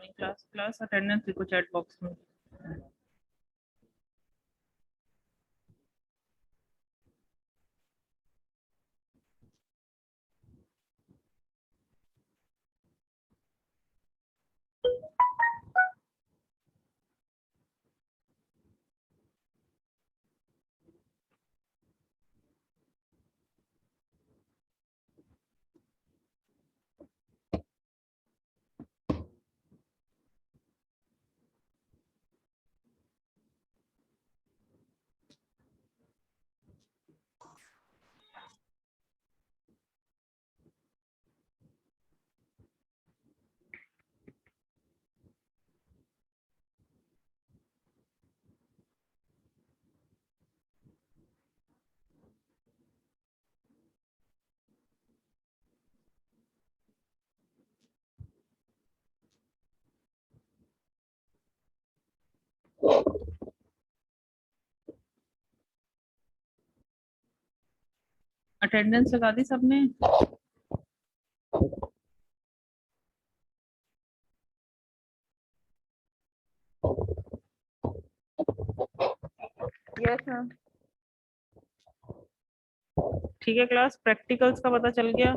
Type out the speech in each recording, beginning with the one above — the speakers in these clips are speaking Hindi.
मॉर्निंग क्लास अटेंडेंस लिखो चैट बॉक्स में। अटेंडेंस लगा दी सबने? Yes ma'am. ठीक है क्लास, प्रैक्टिकल्स का पता चल गया।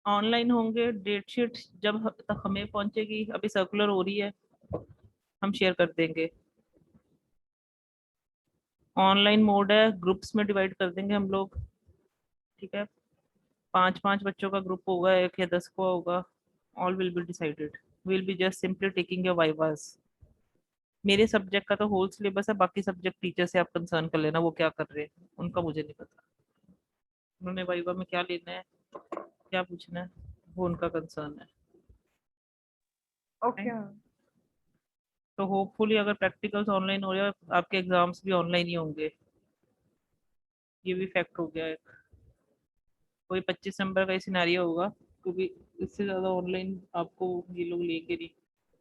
ऑनलाइन होंगे, डेट शीट जब तक हमें पहुंचेगी, अभी सर्कुलर हो रही है, हम शेयर कर देंगे। ऑनलाइन मोड है, ग्रुप्स में डिवाइड कर देंगे हम लोग। ठीक है, 5-5 बच्चों का ग्रुप होगा, 1 या 10 को होगा। All will be decided, will be just simply taking your vivas. मेरे सब्जेक्ट का तो होल सिलेबस है, बाकी सब्जेक्ट टीचर से आप कंसर्न कर लेना वो क्या कर रहे हैं, उनका मुझे नहीं पता। उन्होंने वाइवा में क्या लेना है, क्या पूछना है, वो उनका कंसर्न है। Okay ma'am. तो होपफुली अगर प्रैक्टिकल्स ऑनलाइन हो रहे हैं, आपके एग्जाम्स भी ऑनलाइन ही होंगे। ये भी फैक्ट हो गया एक। कोई 25 नंबर का ही सिनेरियो होगा, क्योंकि इससे ज्यादा ऑनलाइन आपको ये लोग लेके नहीं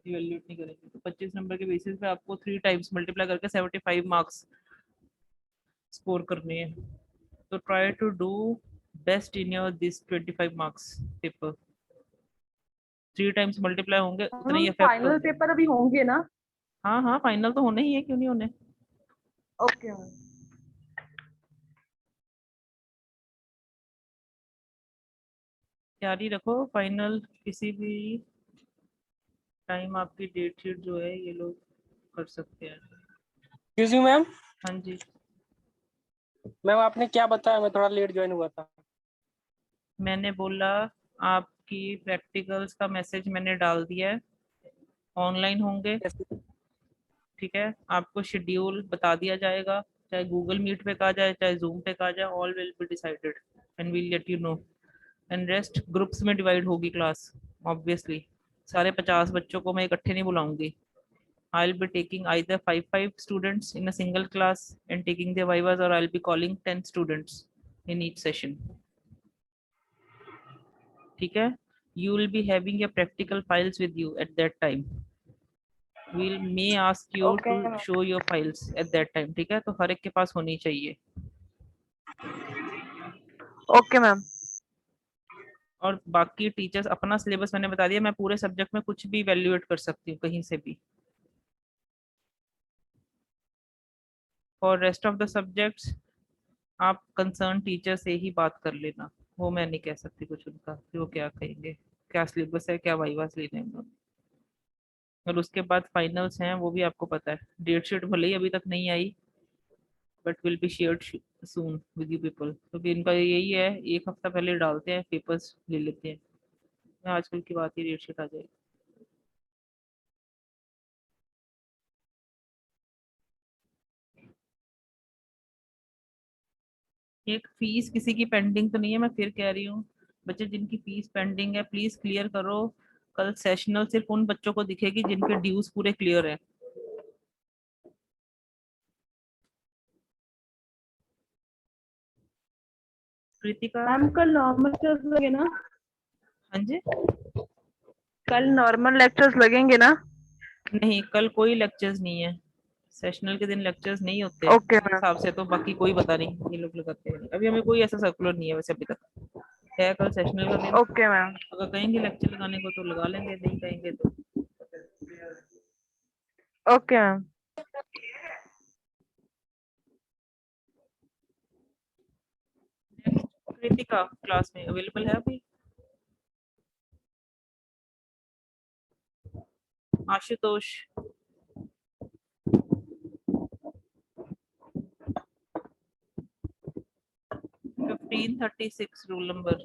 इवेल्यूएट नहीं करेंगे। तो 25 नंबर के बेसिस पे आपको 3 टाइम्स मल्टीप्लाई करके 75 मार्क्स स्कोर करने हैं। तो try to do best in your this 25 marks paper. 3 times multiply होंगे उतने ही मैम इफेक्ट फाइनल होंगे। पेपर अभी होंगे ना? हाँ हाँ, फाइनल तो होने ही है, क्यों नहीं होने। Okay ma'am. तैयारी रखो, फाइनल किसी भी टाइम आपकी डेट शीट जो है ये लोग कर सकते हैं। Excuse me ma'am. हाँ जी। मैम आपने क्या बताया, मैं थोड़ा लेट ज्वाइन हुआ था। मैंने बोला आपकी प्रैक्टिकल्स का मैसेज मैंने डाल दिया है, ऑनलाइन होंगे। ठीक है, आपको शेड्यूल बता दिया जाएगा, चाहे गूगल मीट पे कहा जाए चाहे जूम पे कहा जाए, all will be decided and we'll let you know. And rest groups में डिवाइड होगी क्लास, ऑब्वियसली। सारे 50 बच्चों को मैं इकट्ठे नहीं बुलाऊंगी। I'll be taking either 5 students in a single class and taking their vivas, or I'll be calling 10 students in each session. ठीक है, you will be having your practical files with you at that time. We'll may ask you okay to ma'am. show your files at that time. ठीक है, तो हर एक के पास होनी चाहिए। Okay ma'am. और बाकी टीचर्स अपना सिलेबस मैंने बता दिया, मैं पूरे सब्जेक्ट में कुछ भी इवेल्युएट कर सकती हूँ कहीं से भी। For rest of the subjects आप कंसर्न टीचर से ही बात कर लेना, वो मैं नहीं कह सकती कुछ उनका कि वो क्या कहेंगे, क्या सिलेबस है, क्या वाइवास लेने हैं उन्होंने। और उसके बाद फाइनल्स हैं, वो भी आपको पता है। डेट शीट भले ही अभी तक नहीं आई, but will be shared soon with you people. क्योंकि इनका यही है, 1 हफ्ता पहले डालते हैं, पेपर्स ले लेते हैं। आजकल की बात ही डेट शीट आ जाएगी। एक फीस किसी की पेंडिंग तो नहीं है, मैं फिर कह रही हूँ। बच्चे जिनकी फीस पेंडिंग है प्लीज क्लियर करो। कल सेशनल सिर्फ उन बच्चों को दिखेगी जिनके ड्यूज पूरे क्लियर है। कृतिका। मैम कल नॉर्मल लेक्चर्स लगे ना? हाँ जी। कल नॉर्मल लेक्चर्स लगेंगे ना? नहीं, कल कोई लेक्चर्स नहीं है। सेशनल के दिन लेक्चर्स नहीं होते ओके मेरे मैम। हिसाब से, तो बाकी कोई पता नहीं ये लोग लगाते हैं। अभी हमें कोई ऐसा सर्कुलर नहीं है वैसे अभी तक। है कल सेशनल का दिन। Okay ma'am. अगर कहेंगे लेक्चर लगाने को तो लगा लेंगे, नहीं कहेंगे तो ओके मैम। कृतिका क्लास में अवेलेबल है अभी? Ashutosh, 1536 rule number.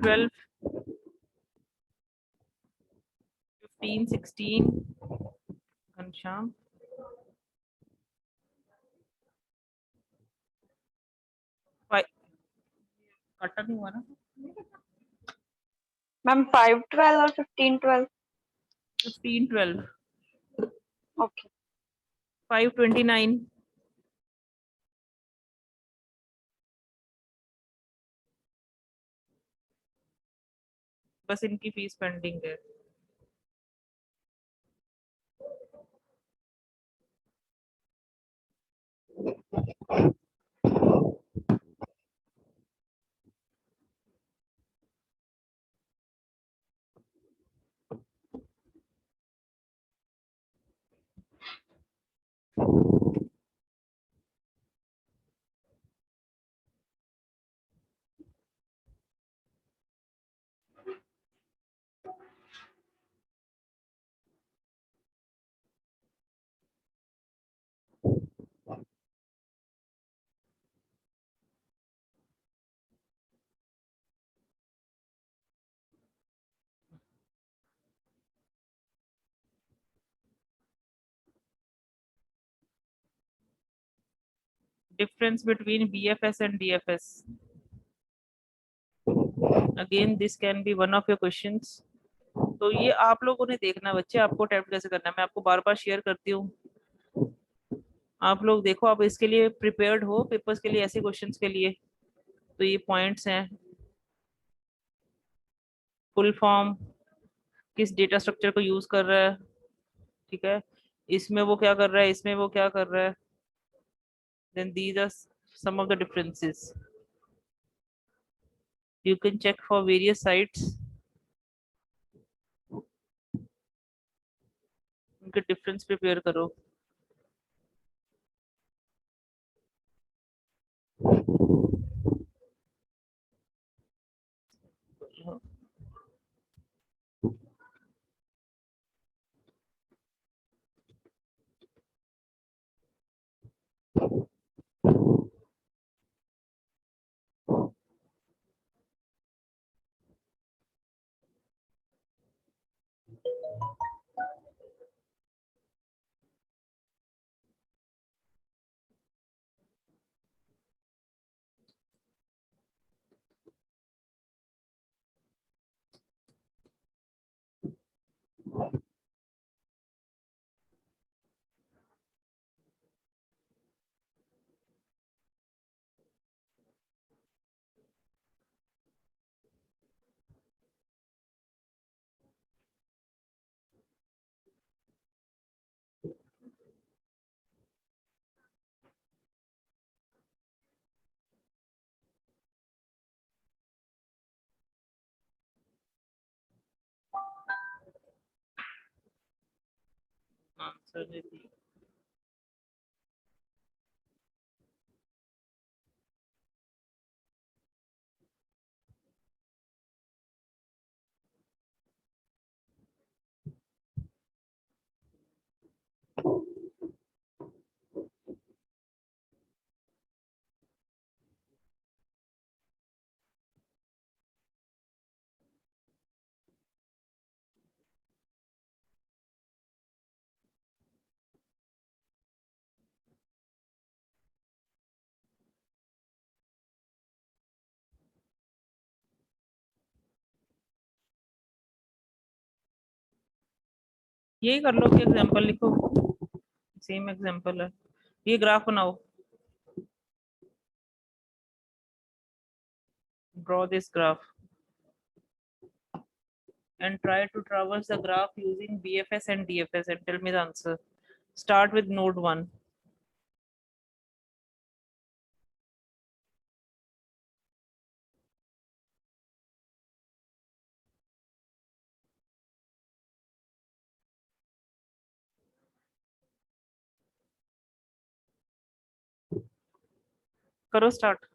Twelve 1516 Ghanshyam. कटा नहीं हुआ ना? मैम 512 और 1512। 1512 ओके 529 बस इनकी फीस पेंडिंग है। Difference between BFS and DFS. Again, this can be one of your questions. तो ये आप लोगों ने देखना बच्चे, आपको अटेम्प्ट कैसे करना है मैं आपको बार बार शेयर करती हूँ। आप लोग देखो, आप इसके लिए प्रिपेयर्ड हो पेपर्स के लिए, ऐसे क्वेश्चंस के लिए। तो ये पॉइंट्स हैं। फुल फॉर्म किस डेटा स्ट्रक्चर को यूज कर रहा है, ठीक है, इसमें वो क्या कर रहा है, इसमें वो क्या कर रहा है। Then these are some of the differences. You can check for various sites. उनके डिफरेंस प्रिपेयर करो। आंसर दे दिए। यही कर लो कि एग्जांपल लिखो, सेम एग्जांपल है। ये ग्राफ बनाओ, draw this graph and try to traverse the graph using BFS and DFS and tell me the answer. Start with node 1. करो स्टार्ट।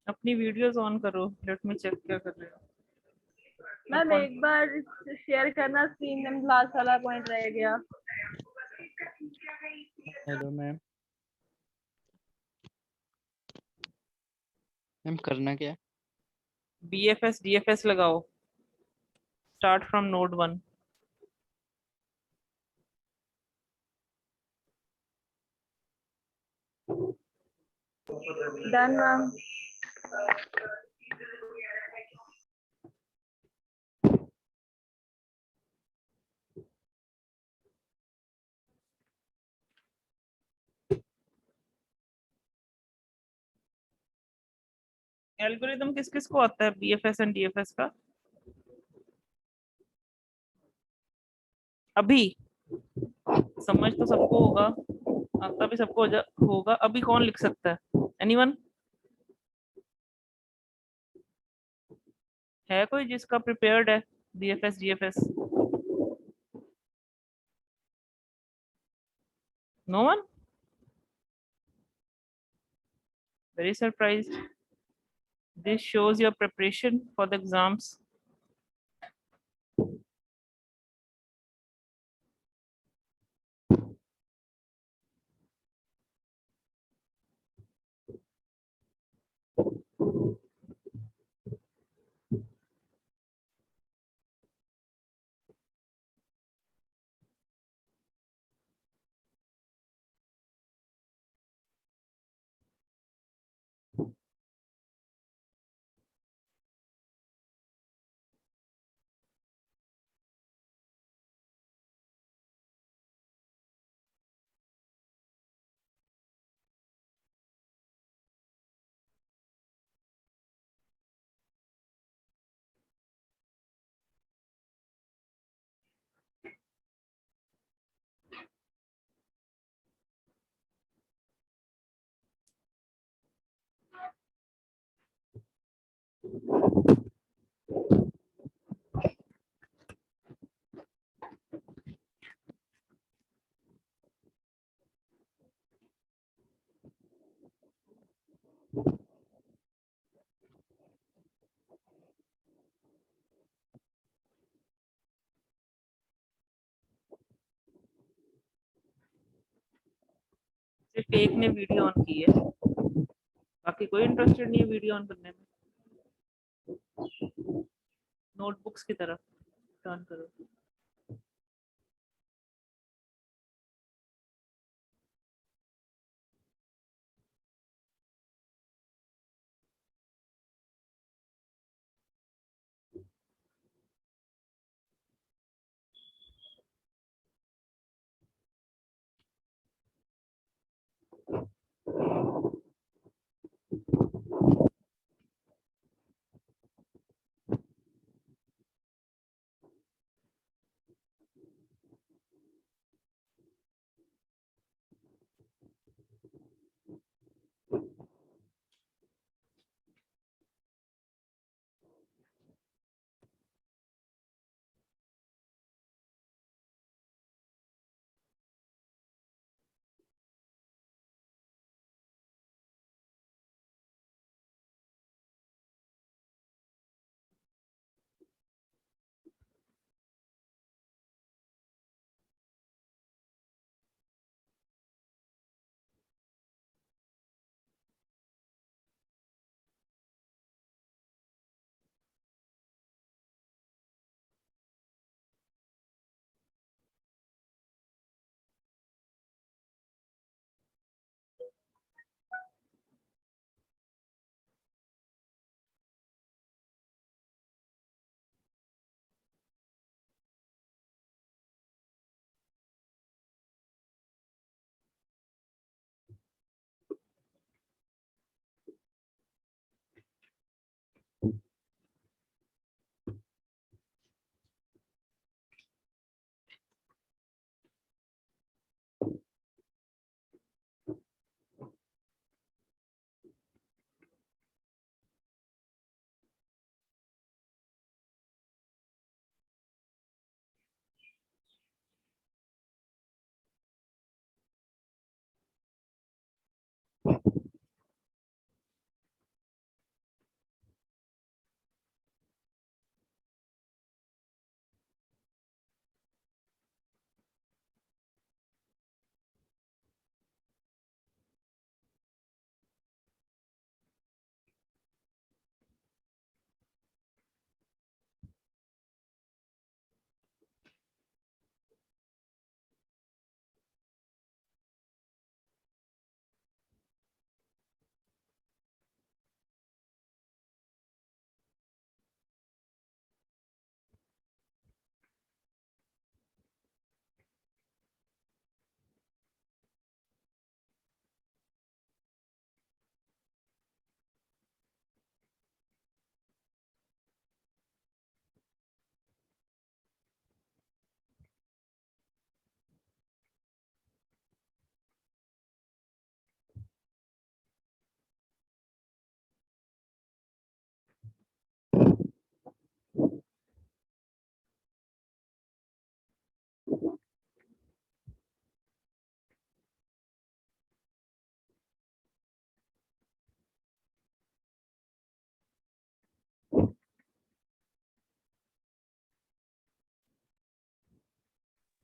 अपनी वीडियोस ऑन करो, लेट मी चेक क्या कर रहे हो। मैम एक बार शेयर करना स्क्रीन में, लास्ट वाला पॉइंट रह गया। Hello ma'am. मैम करना क्या है? BFS DFS लगाओ, start from node 1। Done ma'am. Algorithm किस किस को आता है BFS एंड DFS का? अभी समझ तो सबको होगा, आता भी सबको होगा। अभी कौन लिख सकता है? एनीवन है कोई जिसका प्रिपेयर्ड है BFS DFS? No one? Very surprised. This shows your preparation for the exams. सिर्फ एक ने वीडियो ऑन की है, बाकी कोई इंटरेस्टेड नहीं है वीडियो ऑन करने में। नोटबुक्स की तरफ टर्न करो।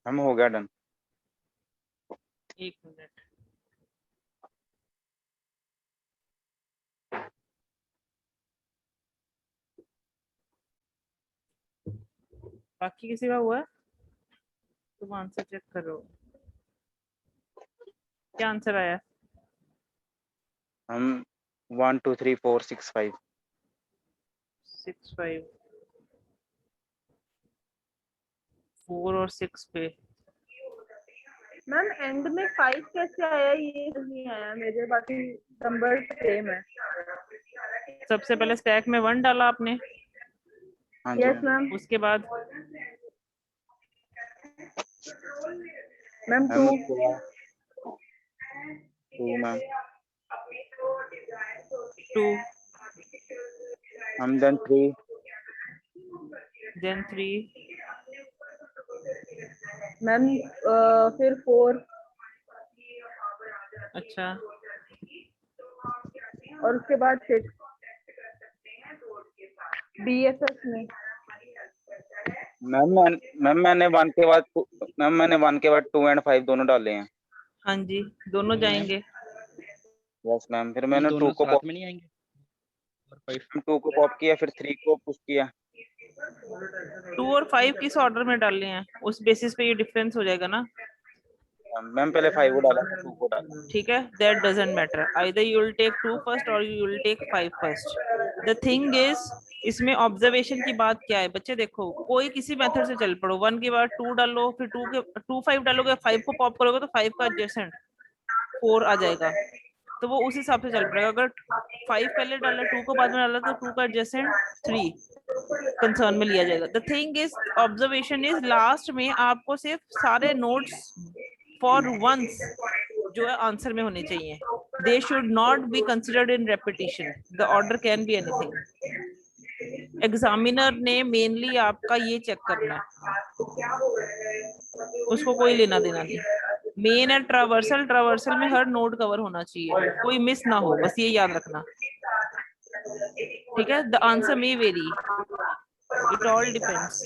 हम हो गया डन। एक मिनट, बाकी किसी का हुआ है? तुम आंसर चेक करो, क्या आंसर आया? हम 1 2 3 4 6 5 6 5, 4 और 6 पे। मैम एंड में 5 कैसे आया, ये नहीं आया मेरे, बाकी नंबर सेम है। सबसे पहले स्टैक में 1 डाला आपने, हाँ जी यस मैम। उसके बाद मैम हम 2। 2 मैम, 2, हम देन 3 देन 3, मैम फिर 4 अच्छा, और उसके बाद 6 BFS में। मैम मैंने 1 के बाद मैम मैंने 1 के बाद 2 एंड 5 दोनों डाले हैं। हाँ जी, दोनों मैम, जाएंगे। यस मैम, फिर ये मैंने 2 दोनों को साथ में नहीं आएंगे? और 5 2 को पॉप किया, फिर 3 को पुश किया। 2 और 5 किस ऑर्डर में डालने हैं, उस बेसिस पे ये डिफरेंस हो जाएगा ना। मैम पहले 5 को डाला, फिर 2 को डाला। ठीक है, that doesn't matter, either you will take 2 first और you will take 5 first. The thing is, इसमें ऑब्जर्वेशन की बात क्या है बच्चे, देखो कोई किसी मेथड से चल पड़ो, 1 के बाद 2 डालो, फिर 2 5 डालोगे, 5 को पॉप करोगे तो 5 का एडजेसेंट 4 आ जाएगा, तो वो उस हिसाब से चल पड़ेगा। अगर 5 पहले डाला, 2 को बाद में डाला, तो 2 का एडजेसेंट 3 कंसर्न में लिया जाएगा। The thing is, observation is, last में आपको सिर्फ सारे नोट्स फॉर वंस जो है आंसर में होने चाहिए, they should not be considered in repetition, the order can be anything. Examiner ने मेनली आपका ये चेक करना है, उसको कोई लेना देना नहीं। मेन है ट्रावर्सल, ट्रावर्सल में हर नोड कवर होना चाहिए, कोई मिस ना हो, बस ये याद रखना। ठीक है, the answer may very, it all depends.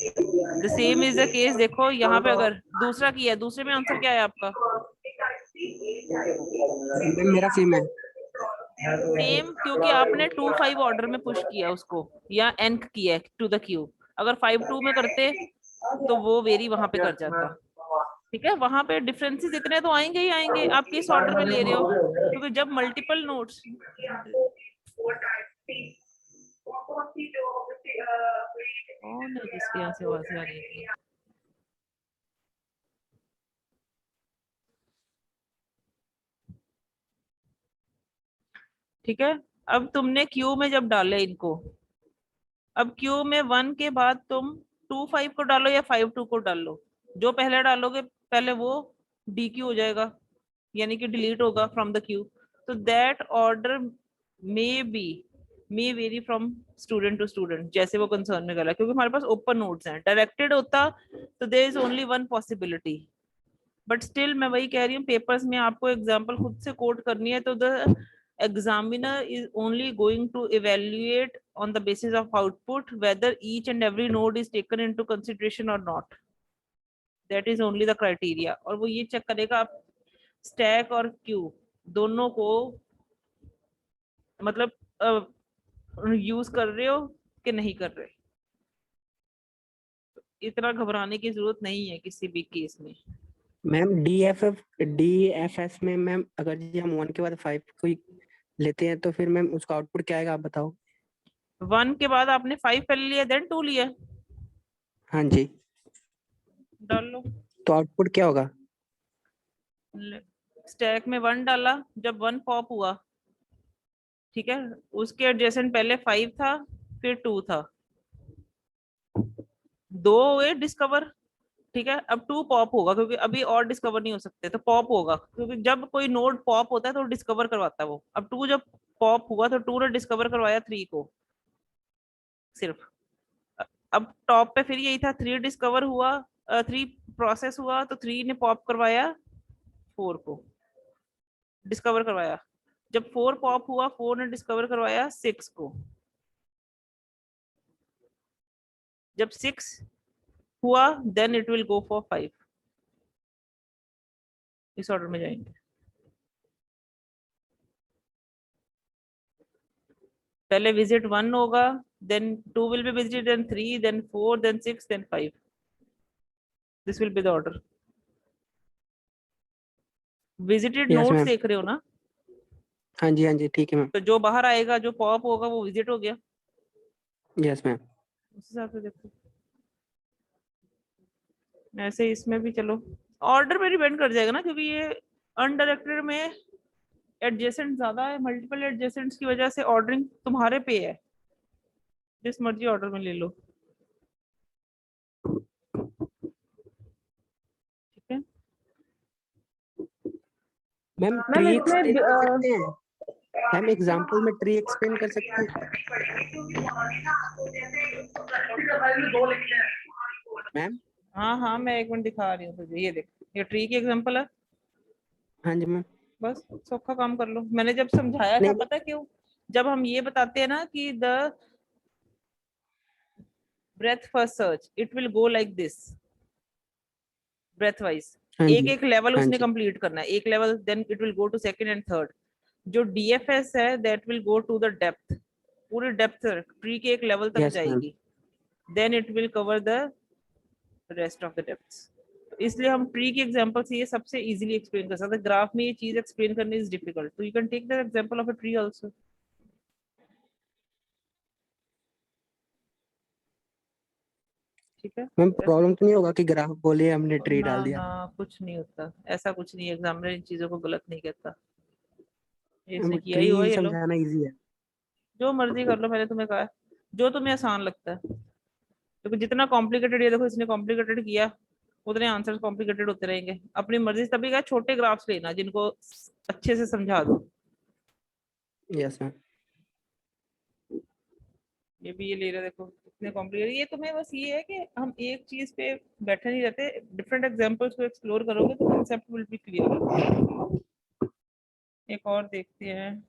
The same is the case, देखो यहाँ पे अगर दूसरा किया, दूसरे में आंसर क्या है आपका? मेरा सेम है। सेम, क्योंकि आपने 2 5 ऑर्डर में पुश किया उसको, या एंक किया टू द क्यू। अगर 5 2 में करते तो वो वेरी वहां पे कर जाता। ठीक है, वहां पे डिफरेंसेस इतने तो आएंगे ही आएंगे, आप किस ऑर्डर में ले रहे हो, क्योंकि जब मल्टीपल नोट्स। कौन है जिसके यहाँ से आवाज आ रही है? ठीक है, अब तुमने क्यू में जब डाले इनको, अब क्यू में 1 के बाद तुम 2 5 को डालो या 5 2 को डालो, जो पहले डालोगे पहले वो डी क्यू हो जाएगा, यानी कि डिलीट होगा फ्रॉम द क्यू। तो that order may vary from student to student, जैसे वो कंसर्न में गला, क्योंकि हमारे पास ओपन नोट्स हैं। डायरेक्टेड होता तो there is only one possibility, but still मैं वही कह रही हूँ, पेपर्स में आपको एग्जाम्पल खुद से कोट करनी है, तो the examiner is only going to evaluate on the basis of output whether each and every node is taken into consideration or not, that is only the criteria। और वो ये चेक करेगा आप स्टैक और क्यू दोनों को मतलब यूज कर रहे हो कि नहीं कर रहे। इतना घबराने की जरूरत नहीं है किसी भी केस में। मैम DFS में मैम अगर जी हम 1 के बाद 5 कोई लेते हैं तो फिर मैम उसका आउटपुट क्या आएगा, आप बताओ। 1 के बाद आपने 5 पहले लिया, देन 2 लिया, हाँ जी, डाल लो। तो आउटपुट क्या होगा? स्टैक में 1 डाला, जब 1 पॉप हुआ, ठीक है, उसके एडजेसेंट पहले 5 था, फिर 2 था, 2 हुए डिस्कवर। ठीक है, अब 2 पॉप होगा, क्योंकि अभी और डिस्कवर नहीं हो सकते, तो पॉप होगा, क्योंकि जब कोई नोड पॉप होता है तो डिस्कवर करवाता है वो। अब 2 जब पॉप हुआ तो 2 ने डिस्कवर करवाया 3 को सिर्फ। अब टॉप पे फिर यही था, 3 डिस्कवर हुआ, 3 प्रोसेस हुआ, तो 3 ने पॉप करवाया 4 को, डिस्कवर करवाया। जब 4 पॉप हुआ, 4 ने डिस्कवर करवाया 6 को। जब 6 हुआ, then it will go for 5। इस ऑर्डर में जाएंगे। पहले विजिट 1 होगा, then 2 will be visited, then 3, then 4, then 6, then 5। This will be the order. Visited yes notes ma'am. देख रहे हो ना? हाँ जी ठीक है मैम। तो जो बाहर आएगा, जो पॉप होगा, वो विजिट हो गया। Yes ma'am. उस हिसाब से देखो। ऐसे इसमें भी चलो ऑर्डर पे डिपेंड कर जाएगा ना, क्योंकि ये अनडायरेक्टेड में एडजेसेंट ज्यादा है, मल्टीपल एडजेसेंट्स की वजह से ऑर्डरिंग तुम्हारे पे है, जिस मर्जी ऑर्डर में ले लो। ठीक है। मैम मैम ट्री इसमें एक्सप्लेन कर सकते हैं? मैम एग्जांपल में ट्री एक्सप्लेन कर सकते हैं मैम? हाँ हाँ, मैं एक मिनट दिखा रही हूँ तुझे, ये देख, ये ट्री की एग्जांपल है। हाँ जी मैम। बस सौखा काम कर लो। मैंने जब समझाया था, नहीं पता है क्यों? जब हम ये बताते हैं ना कि the breadth first search, it will go like this, breadth wise. हाँ एक जी एक लेवल हाँ उसने जी कंप्लीट करना है, एक level, then it will go to second and third. जो डीएफएस है, that will go to the depth, पूरी डेप्थ ट्री के एक लेवल तक यस मैम। जाएगी, then it will cover the rest of the depths. इसलिए हम ट्री की एग्जांपल से ये सबसे इजीली एक्सप्लेन कर सकते हैं। ग्राफ में ये चीज एक्सप्लेन करनी इज डिफिकल्ट, तो you can take the example of a tree also. ठीक है। मैम ऐसे प्रॉब्लम तो नहीं होगा कि ग्राफ बोले हमने ट्री ना डाल दिया? ना, कुछ नहीं होता, ऐसा कुछ नहीं है, एग्जामिनर इन चीजों को गलत नहीं कहता। ये इसने मैम किया ही हुआ, ट्री ये लो, समझाना इजी है। जो मर्जी कर लो, मैंने तुम्हें कहा है, जो तुम्हें आसान लगता है। क्योंकि जितना कॉम्प्लिकेटेड, ये देखो इसने कॉम्प्लिकेटेड किया, उतने आंसर्स कॉम्प्लिकेटेड होते रहेंगे। अपनी मर्जी से, तभी कहा छोटे ग्राफ्स लेना जिनको अच्छे से समझा दो। Yes ma'am. ये भी ये ले रहे, देखो इतने कॉम्प्लिकेटेड। ये तुम्हें बस ये है कि हम एक चीज पे बैठे नहीं रहते, डिफरेंट एग्जांपल्स को एक्सप्लोर करोगे तो कांसेप्ट विल बी क्लियर। एक और देखते हैं।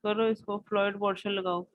करो इसको, फ्लॉयड पोर्शन लगाओ।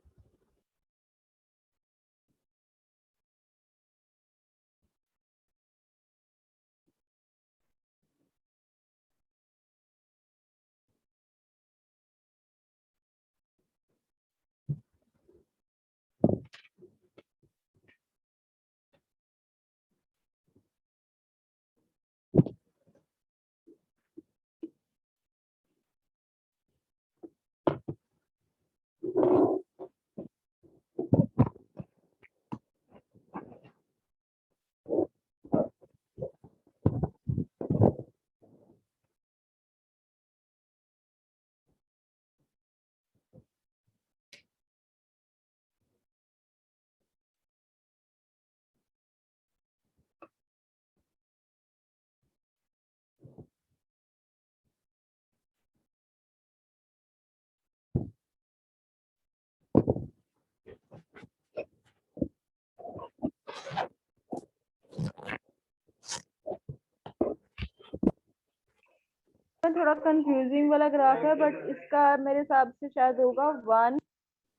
थोड़ा कंफ्यूजिंग वाला ग्राफ है, बट इसका मेरे हिसाब से शायद होगा 1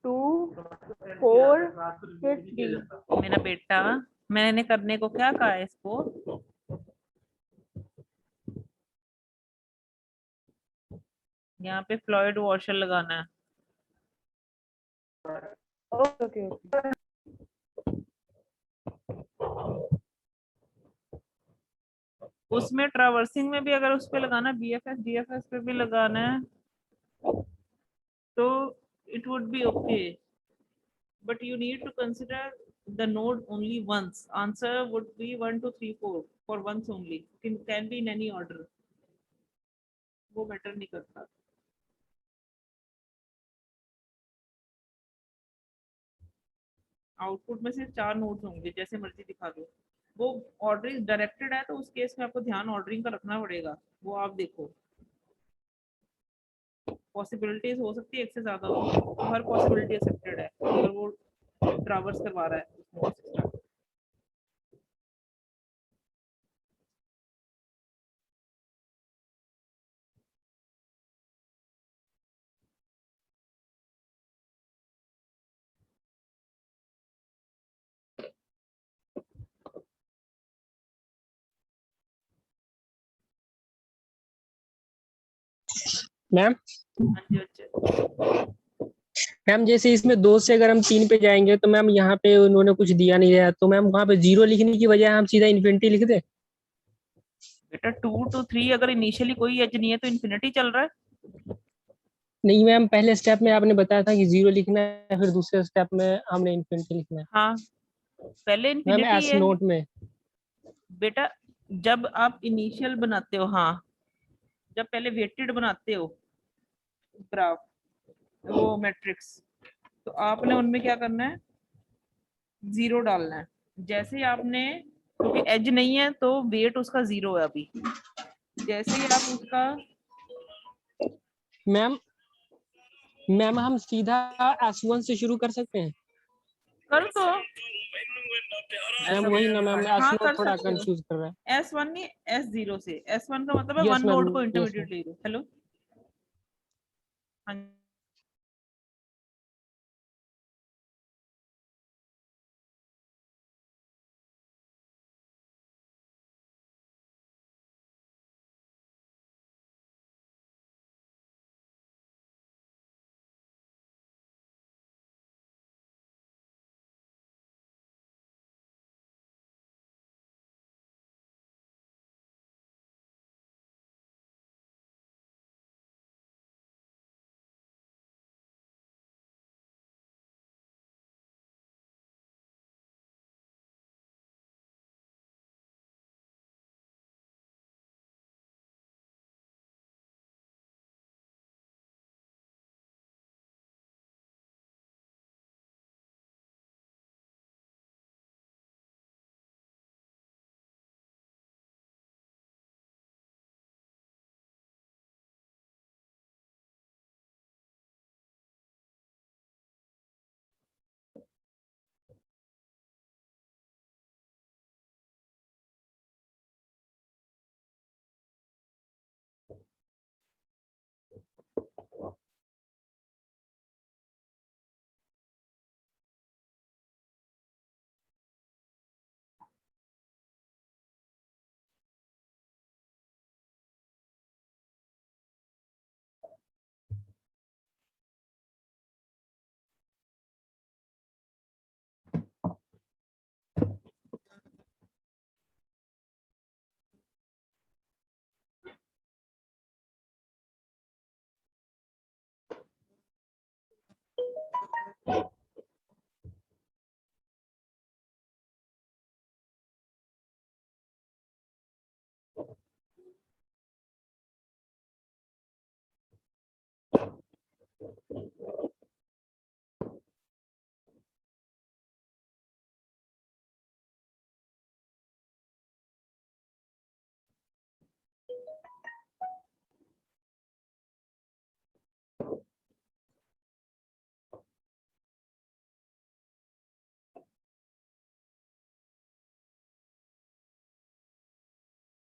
2 4 फिर 3। मेरा बेटा, मैंने करने को क्या कहा है इसको? यहाँ पे फ्लॉयड वॉशर लगाना है। Okay okay okay. उसमें ट्रावर्सिंग में भी अगर उस पे लगाना, बीएफएस डीएफएस पे भी लगाना है तो it would be okay, but you need to consider the node only once. Answer would be 1 2 3 4 for once only. Can be in any order. वो मैटर नहीं करता। आउटपुट में सिर्फ 4 नोड्स होंगे, जैसे मर्जी दिखा दो। वो ऑर्डरिंग डायरेक्टेड है तो उस केस में आपको ध्यान ऑर्डरिंग का रखना पड़ेगा, वो आप देखो। पॉसिबिलिटीज हो सकती है एक से ज्यादा हो, तो हर पॉसिबिलिटी एक्सेप्टेड है अगर वो ट्रावर्स करवा रहा है उस नोड से start। मैम हाँ जी बच्चे। मैम जैसे इसमें 2 से अगर हम 3 पे जाएंगे तो मैम यहाँ पे उन्होंने कुछ दिया नहीं है, तो मैम वहाँ पे 0 लिखने की बजाय हम सीधा इन्फिनिटी लिख दें? बेटा 2 to 3 अगर इनिशियली कोई एज नहीं है तो इन्फिनिटी चल रहा है। नहीं मैम, पहले स्टेप में आपने बताया था कि 0 लिखना है, फिर दूसरे स्टेप में हमने इन्फिनिटी लिखना है। हाँ पहले मैम इन्फिनिटी एस है नोट में। बेटा। जब आप इनिशियल बनाते हो, हाँ जब पहले वेटेड बनाते हो ग्राफ, वो मैट्रिक्स, तो आपने उनमें क्या करना है, 0 डालना है। जैसे ही आपने, क्योंकि एज नहीं है तो वेट उसका 0 है अभी, जैसे ही आप उसका मैम मैम हम सीधा S1 से शुरू कर सकते हैं? कर दो। मैम वही ना मैम, एस हाँ नोट कर थोड़ा सकते हो। कंफ्यूज कर रहा है। S1 नहीं, S0 से। S1 का मतलब है यस वन मैम, नोड को यस इंटरमीडिएट मैम। ले लो। हेलो, हाँ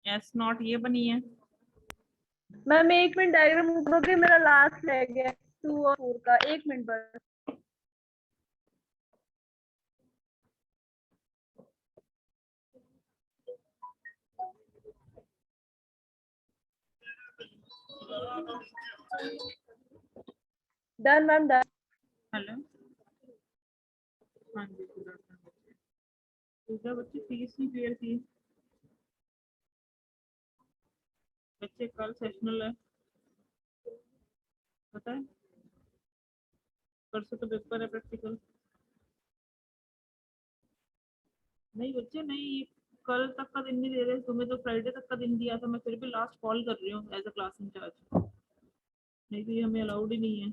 S0 ये बनी है। मैम 1 मिनट डायग्राम ऊपर के, मेरा लास्ट रह गया 2 और 4 का। 1 मिनट बस। Done ma'am done. हेलो, हाँ जी, good afternoon बच्चे। दूसरा बच्चे फीस नहीं क्लियर की बच्चे, कल सेशनल है, पता है, परसों तो पेपर है प्रैक्टिकल। नहीं बच्चे नहीं, कल तक का दिन नहीं दे रहे, तुम्हें तो फ्राइडे तक का दिन दिया था, मैं फिर भी लास्ट कॉल कर रही हूँ एज अ क्लास इंचार्ज, नहीं तो ये हमें अलाउड ही नहीं है।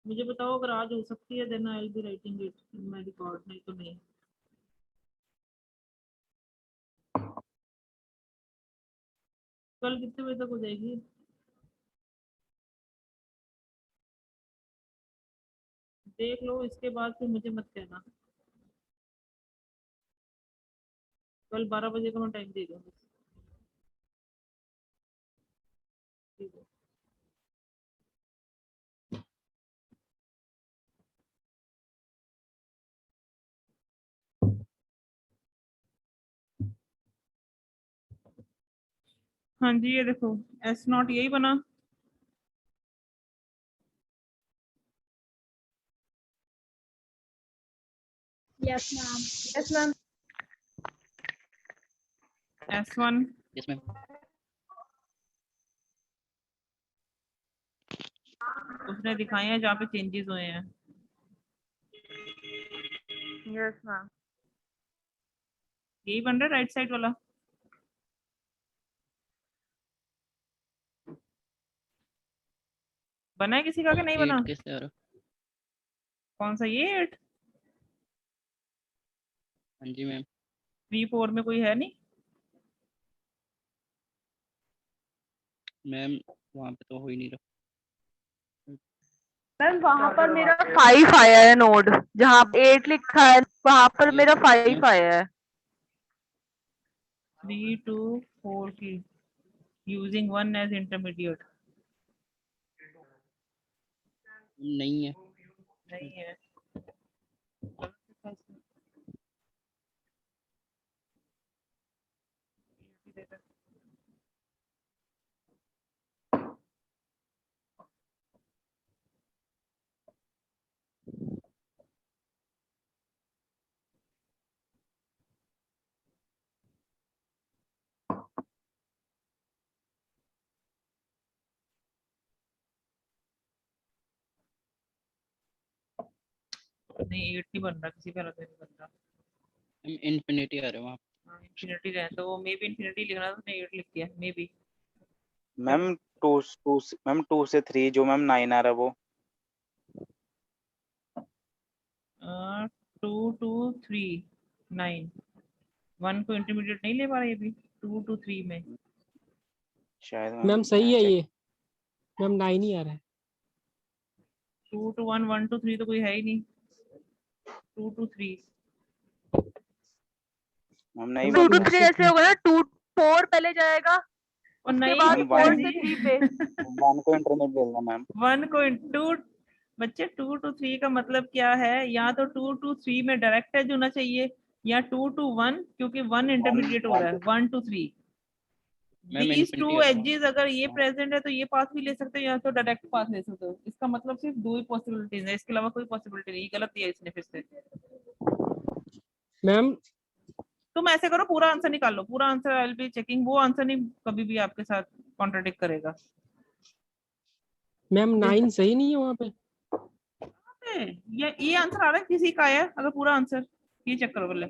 मुझे बताओ अगर आज हो सकती है then I will be writing it in my record, नहीं तो नहीं। कल कितने बजे तक हो जाएगी? देख लो, इसके बाद फिर मुझे मत कहना। कल 12 बजे का मैं टाइम दे दूँगी। ठीक है। हाँ जी, ये देखो S0 यही बना। Yes ma'am. Yes ma'am. S1 yes ma'am. उसने दिखाए हैं जहाँ पे चेंजेस हुए हैं। Yes ma'am. यही बन रहा है राइट साइड वाला। बना है किसी का कि नहीं बना? 8 कैसे आ रहा? कौन सा ये 8? हाँ जी मैम। 3-4 में कोई है नहीं? मैम वहाँ पे तो हो ही नहीं रहा। मैम वहाँ पर मेरा 5 आया है नोड, जहाँ 8 लिखा है वहाँ पर मेरा 5 आया है। 3 to 4 की यूजिंग 1 एज इंटरमीडिएट नहीं है। नहीं है। नहीं 8 नहीं बन रहा, किसी का अलग नहीं बन रहा। मैम इन्फिनिटी आ रहा है वहाँ पे। इंफिनिटी है तो वो मे बी इंफिनिटी लिखना था, मैंने 8 लिख दिया मे बी। मैम 2 से 3 जो मैम 9 आ रहा है वो। 2 to 3 9 1 को इंटरमीडिएट नहीं ले पा रहा ये भी 2 to 3 में। शायद मैम सही है check- ये, मैम 9 ही आ रहा है। 2 to 1 1 to 3 तो कोई है ही नहीं। 2 to 3 मैम नहीं 2 to मैम 3 ऐसे होगा ना, 2 4 पहले जाएगा, और उसके नहीं बाद मैम 4 1 से 3 पे। 1 को इंटरमीडिएट बोलना मैम। 1 को 2 बच्चे 2 to 3 का मतलब क्या है? या तो 2 to 3 में डायरेक्ट एज होना चाहिए या 2 to 1, क्योंकि 1 इंटरमीडिएट हो रहा है 1 to 3। मैम These इन्फिनिटी 2 आ रहा है। एजेस अगर ये प्रेजेंट है तो ये पाथ भी ले सकते हो या तो डायरेक्ट पाथ ले सकते हो। इसका मतलब सिर्फ 2 ही पॉसिबिलिटीज है, इसके अलावा कोई पॉसिबिलिटी नहीं। गलत दिया इसने फिर से। मैम तुम ऐसे करो, पूरा आंसर निकाल लो, पूरा answer I will be checking. वो आंसर नहीं कभी भी आपके साथ कॉन्ट्राडिक्ट करेगा। मैम 9 सही नहीं है वहाँ पे। ये आंसर आ रहा है किसी का है, अगर पूरा आंसर ये चेक करो पहले।